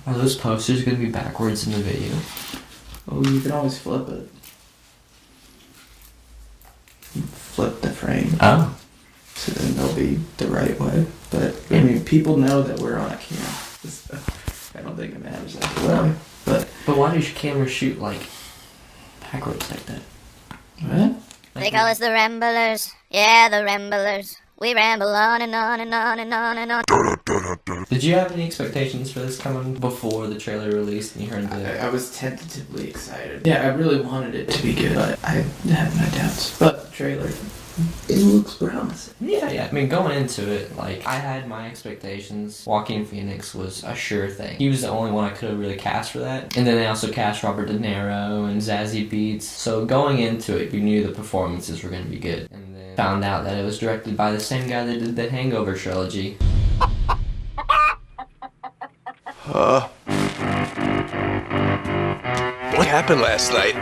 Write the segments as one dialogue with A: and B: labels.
A: Are those posters going to be backwards in the video?
B: Oh, you can always flip it. Flip the frame.
A: Oh.
B: So then they'll be the right way. But, I mean, people know that we're on a camera. So I don't think it matters that way. But
A: why does your camera shoot, like, backwards like that?
B: What?
C: They call us the Ramblers. Yeah, the Ramblers. We ramble on and on and on and on and on.
A: Did you have any expectations for this coming before the trailer released and you heard the...
B: I was tentatively excited. Yeah, I really wanted it to be good, but I had my doubts. But the trailer, it looks promising.
A: Yeah. I mean, going into it, like, I had my expectations. Joaquin Phoenix was a sure thing. He was the only one I could have really cast for that. And then they also cast Robert De Niro and Zazie Beetz. So going into it, we knew the performances were going to be good. And then found out that it was directed by the same guy that did the Hangover trilogy.
D: What happened last night?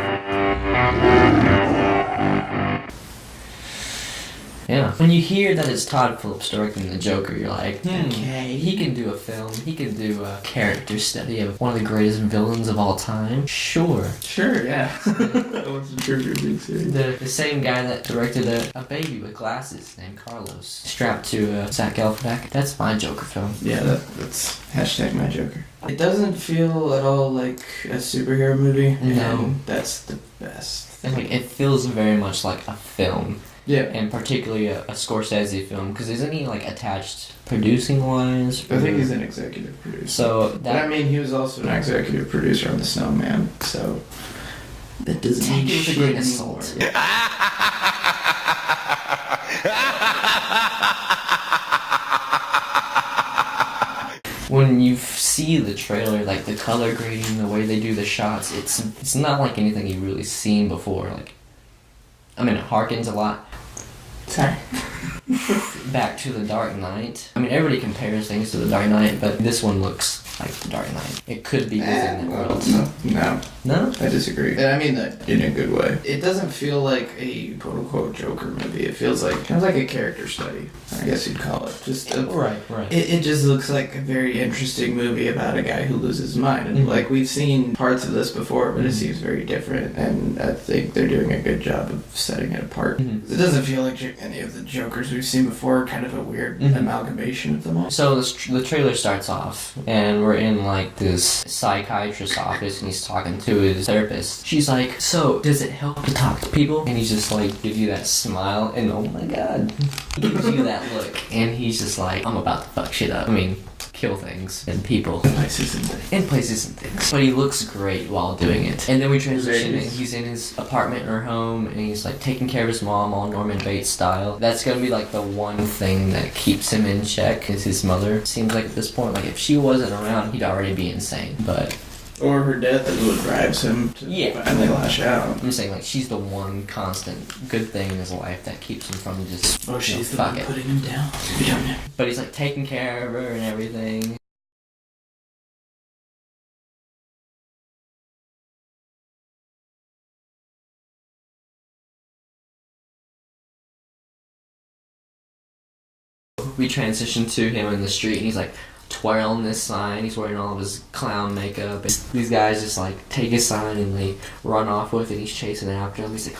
A: Yeah. When you hear that it's Todd Phillips directing the Joker, you're like,
B: Okay.
A: he can do a film. He can do a character study of one of the greatest villains of all time. Sure.
B: Sure, yeah. That was a trigger big series.
A: The same guy that directed a baby with glasses named Carlos, strapped to Zach Galifianakis. That's my Joker film.
B: Yeah, that's hashtag my Joker. It doesn't feel at all like a superhero movie.
A: No.
B: And that's the best
A: And
B: thing.
A: like, it feels very much like a film.
B: Yeah.
A: And particularly a Scorsese film, because isn't he like attached producing wise?
B: I think he's an executive producer.
A: So that.
B: But I mean, he was also an executive producer on The Snowman, so that doesn't
A: Take
B: mean
A: it with a
B: shit
A: grain of
B: anymore.
A: salt. When you see the trailer, like the color grading, the way they do the shots, it's not like anything you've really seen before. Like, I mean, it harkens a lot
B: Sorry.
A: back to The Dark Knight. I mean, everybody compares things to The Dark Knight, but this one looks like The Dark Knight. It could be within that world.
B: No,
A: No?
B: I disagree. And I mean that in a good way. It doesn't feel like a quote-unquote Joker movie. It feels like a character study, I guess you'd call it. Just
A: Right.
B: It just looks like a very interesting movie about a guy who loses his mind. And like, we've seen parts of this before, but it seems very different. And I think they're doing a good job of setting it apart.
A: Mhm.
B: It doesn't feel like any of the Jokers we've seen before, kind of a weird amalgamation of them all.
A: So the trailer starts off, and we're in like this psychiatrist's office, and he's talking to his therapist. She's like, "So, does it help to talk to people?" And he's just like, give you that smile, and oh my god, he gives you that look, and he's just like, "I'm about to fuck shit up. I mean, kill things and people
B: Places and things.
A: and places and things." But he looks great while doing it. And then we transition,
B: Very
A: and he's in his apartment or home, and he's like taking care of his mom, all Norman Bates style. That's gonna be like the one thing that keeps him in check, is his mother. Seems like at this point, like if she wasn't around, he'd already be insane. But
B: Or her death is what drives him to finally lash out.
A: I'm saying, like, she's the one constant good thing in his life that keeps him from just,
B: Or she's the
A: fuck
B: one
A: it.
B: putting him down. We don't know.
A: But he's like taking care of her and everything. We transition to him in the street, and he's like twirling this sign. He's wearing all of his clown makeup. And these guys just like take his sign and they run off with it. He's chasing after him. He's like,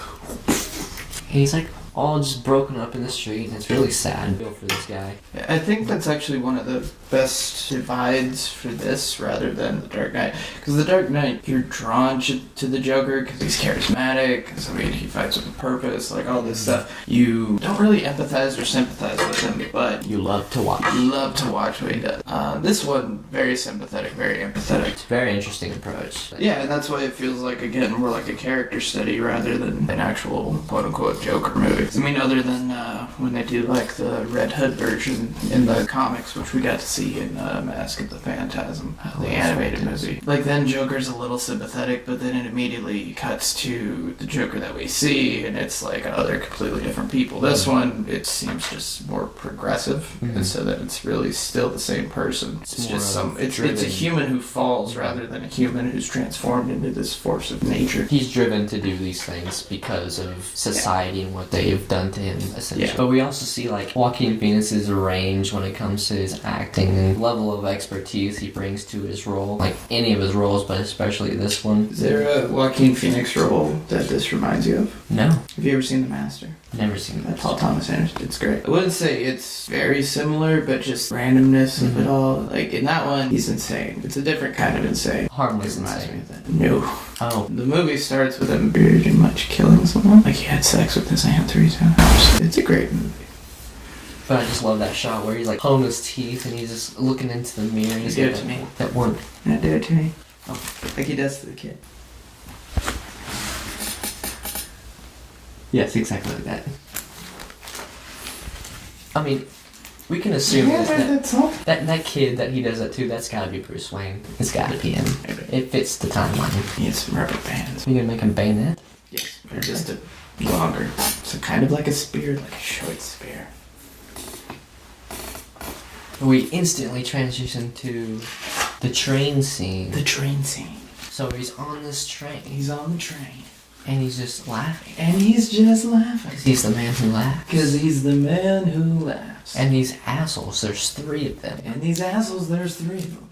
A: and he's like all just broken up in the street, and it's really sad. I feel for this guy.
B: I think that's actually one of the best divides for this rather than The Dark Knight. Because The Dark Knight, you're drawn to the Joker because he's charismatic, because, I mean, he fights with a purpose, like all this stuff. You don't really empathize or sympathize with him, but
A: You love to watch.
B: you love to watch what he does. This one, very sympathetic, very empathetic.
A: It's a very interesting approach.
B: Yeah, and that's why it feels like, again, more like a character study rather than an actual quote-unquote Joker movie. I mean, other than when they do, like, the Red Hood version in the comics, which we got to see in Mask of the Phantasm, the animated movie. Like, then Joker's a little sympathetic, but then it immediately cuts to the Joker that we see, and it's like other completely different people. This one, it seems just more progressive, and so that it's really still the same person. It's just it's a human who falls rather than a human who's transformed into this force of nature.
A: He's driven to do these things because of society and what they've done to him, essentially. But we also see like Joaquin Phoenix's range when it comes to his acting and level of expertise he brings to his role, like any of his roles, but especially this one.
B: Is there a Joaquin Phoenix role that this reminds you of?
A: No.
B: Have you ever seen The Master?
A: Never seen that.
B: Paul Thomas Anderson. It's great. I wouldn't say it's very similar, but just randomness of it all. Like in that one, he's insane. It's a different kind of insane.
A: Harmless
B: Reminds
A: insane.
B: me of that. No.
A: Oh.
B: The movie starts with him pretty much killing someone. Like he had sex with his aunt 3 times. It's a great movie.
A: But I just love that shot where he's like pulling his teeth and he's just looking into the mirror and he's
B: Do it
A: got
B: to me.
A: that one.
B: Not do it to me. Oh, like he does to the kid.
A: Yes, exactly like that. I mean, we can assume that kid that he does that to, that's gotta be Bruce Wayne. It's gotta be him. It fits the timeline.
B: He has some rubber bands.
A: You gonna make him bayonet?
B: Yes, they're just a longer. So kind of like a spear, like a short spear.
A: We instantly transition to the train scene.
B: The train scene.
A: So he's on this train.
B: He's on the train.
A: And he's just laughing.
B: And he's just laughing.
A: Because he's the man who laughs.
B: Because he's the man who laughs.
A: And these assholes, there's 3 of them.
B: And these assholes, there's 3 of them.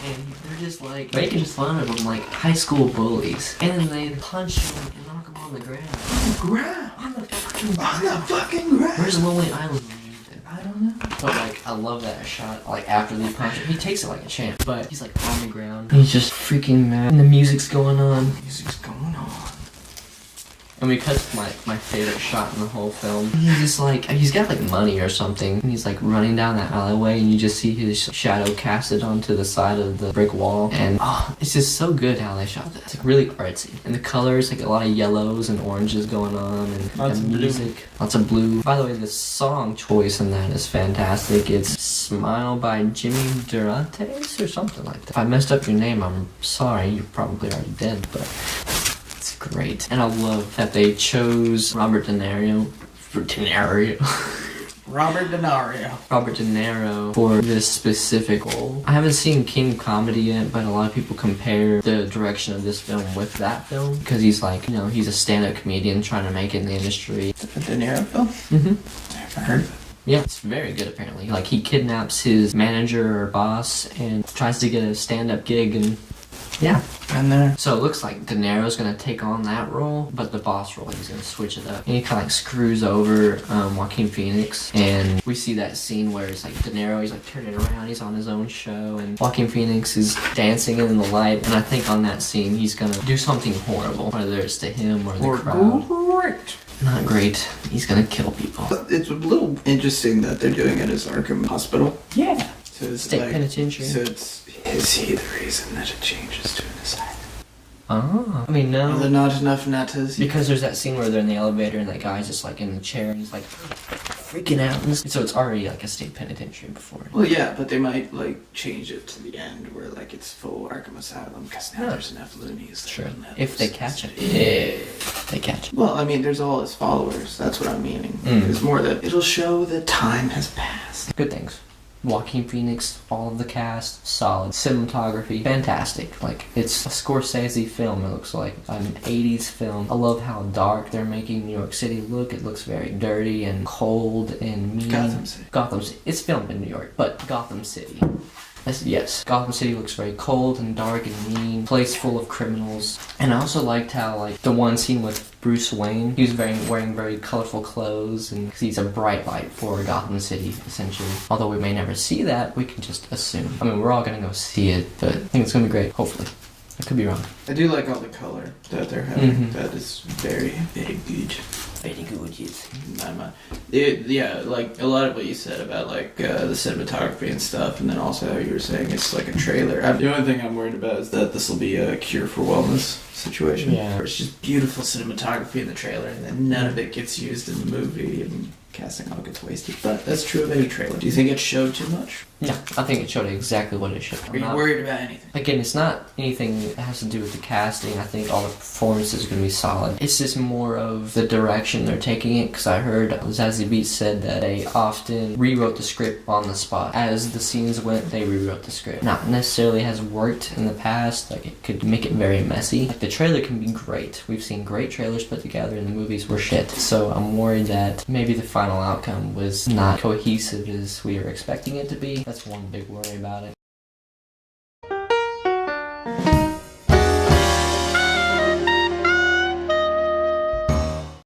A: And they're just like making fun of him like high school bullies. And then they punch him and knock him on the ground.
B: On the ground?
A: On the fucking ground.
B: On the fucking ground.
A: Where's Lonely Island when you need it?
B: I don't know.
A: But like, I love that shot. Like after they punch him, he takes it like a champ. But he's like on the ground. He's just freaking mad. And the music's going on.
B: Music's going on.
A: And because my favorite shot in the whole film, he's just like, he's got like money or something. And he's like running down that alleyway and you just see his shadow casted onto the side of the brick wall. And it's just so good how they shot that. It's like really artsy. And the colors, like a lot of yellows and oranges going on. And
B: Lots of
A: music. Lots of blue. By the way, the song choice in that is fantastic. It's Smile by Jimmy Durantes or something like that. If I messed up your name, I'm sorry. You're probably already dead, but... great. And I love that they chose Robert De Niro for this specific role. I haven't seen King of Comedy yet, but a lot of people compare the direction of this film with that film because he's like, you know, he's a stand-up comedian trying to make it in the industry.
B: The De Niro film?
A: Mm-hmm.
B: I haven't heard of it.
A: Yeah, it's very good apparently. Like he kidnaps his manager or boss and tries to get a stand-up gig and yeah.
B: And there.
A: So it looks like De Niro's gonna take on that role, but the boss role, he's gonna switch it up. And he kind of like screws over Joaquin Phoenix. And we see that scene where it's like De Niro, he's like turning around, he's on his own show, and Joaquin Phoenix is dancing in the light. And I think on that scene, he's gonna do something horrible, whether it's to him or the crowd.
B: Great.
A: Not great. He's gonna kill people.
B: But it's a little interesting that they're doing it as Arkham Hospital.
A: Yeah.
B: So it's
A: State
B: like,
A: penitentiary.
B: So is he the reason that it changes to an asylum?
A: Oh. I mean, no.
B: Are there not enough nutters?
A: Because there's that scene where they're in the elevator and that guy's just like in the chair and he's like freaking out. And so it's already like a state penitentiary before.
B: Well, yeah, but they might like change it to the end where like it's full Arkham Asylum because now there's enough loonies.
A: Sure. If they catch it. If they catch it.
B: Well, I mean, there's all his followers. That's what I'm meaning.
A: Mm.
B: It's more that it'll show that time has passed.
A: Good things. Joaquin Phoenix, all of the cast, solid. Cinematography, fantastic. Like, it's a Scorsese film, it looks like. An 80s film. I love how dark they're making New York City look. It looks very dirty and cold and mean.
B: Gotham City.
A: Gotham City. It's filmed in New York, but Gotham City. Yes, Gotham City looks very cold and dark and mean. Place full of criminals. And I also liked how, like, the one scene with Bruce Wayne, he was wearing very colorful clothes, and 'cause he's a bright light for Gotham City, essentially. Although we may never see that, we can just assume. I mean, we're all gonna go see it, but I think it's gonna be great, hopefully. I could be wrong.
B: I do like all the color that they're having.
A: Mhm.
B: That is very, very good.
A: Very good, yes.
B: Yeah, like a lot of what you said about like the cinematography and stuff, and then also how you were saying it's like a trailer. The only thing I'm worried about is that this will be a cure for wellness situation.
A: Yeah.
B: Where it's just beautiful cinematography in the trailer, and then none of it gets used in the movie, and casting all gets wasted. But that's true of any trailer. Do you think it showed too much?
A: No, I think it showed exactly what it should.
B: Are you worried about anything?
A: Again, it's not anything that has to do with the casting. I think all the performances are going to be solid. It's just more of the direction they're taking it, because I heard Zazie Beetz said that they often rewrote the script on the spot. As the scenes went, they rewrote the script. Not necessarily has worked in the past, like it could make it very messy. Like the trailer can be great. We've seen great trailers put together and the movies were shit. So I'm worried that maybe the final outcome was not cohesive as we were expecting it to be. That's one big worry about it.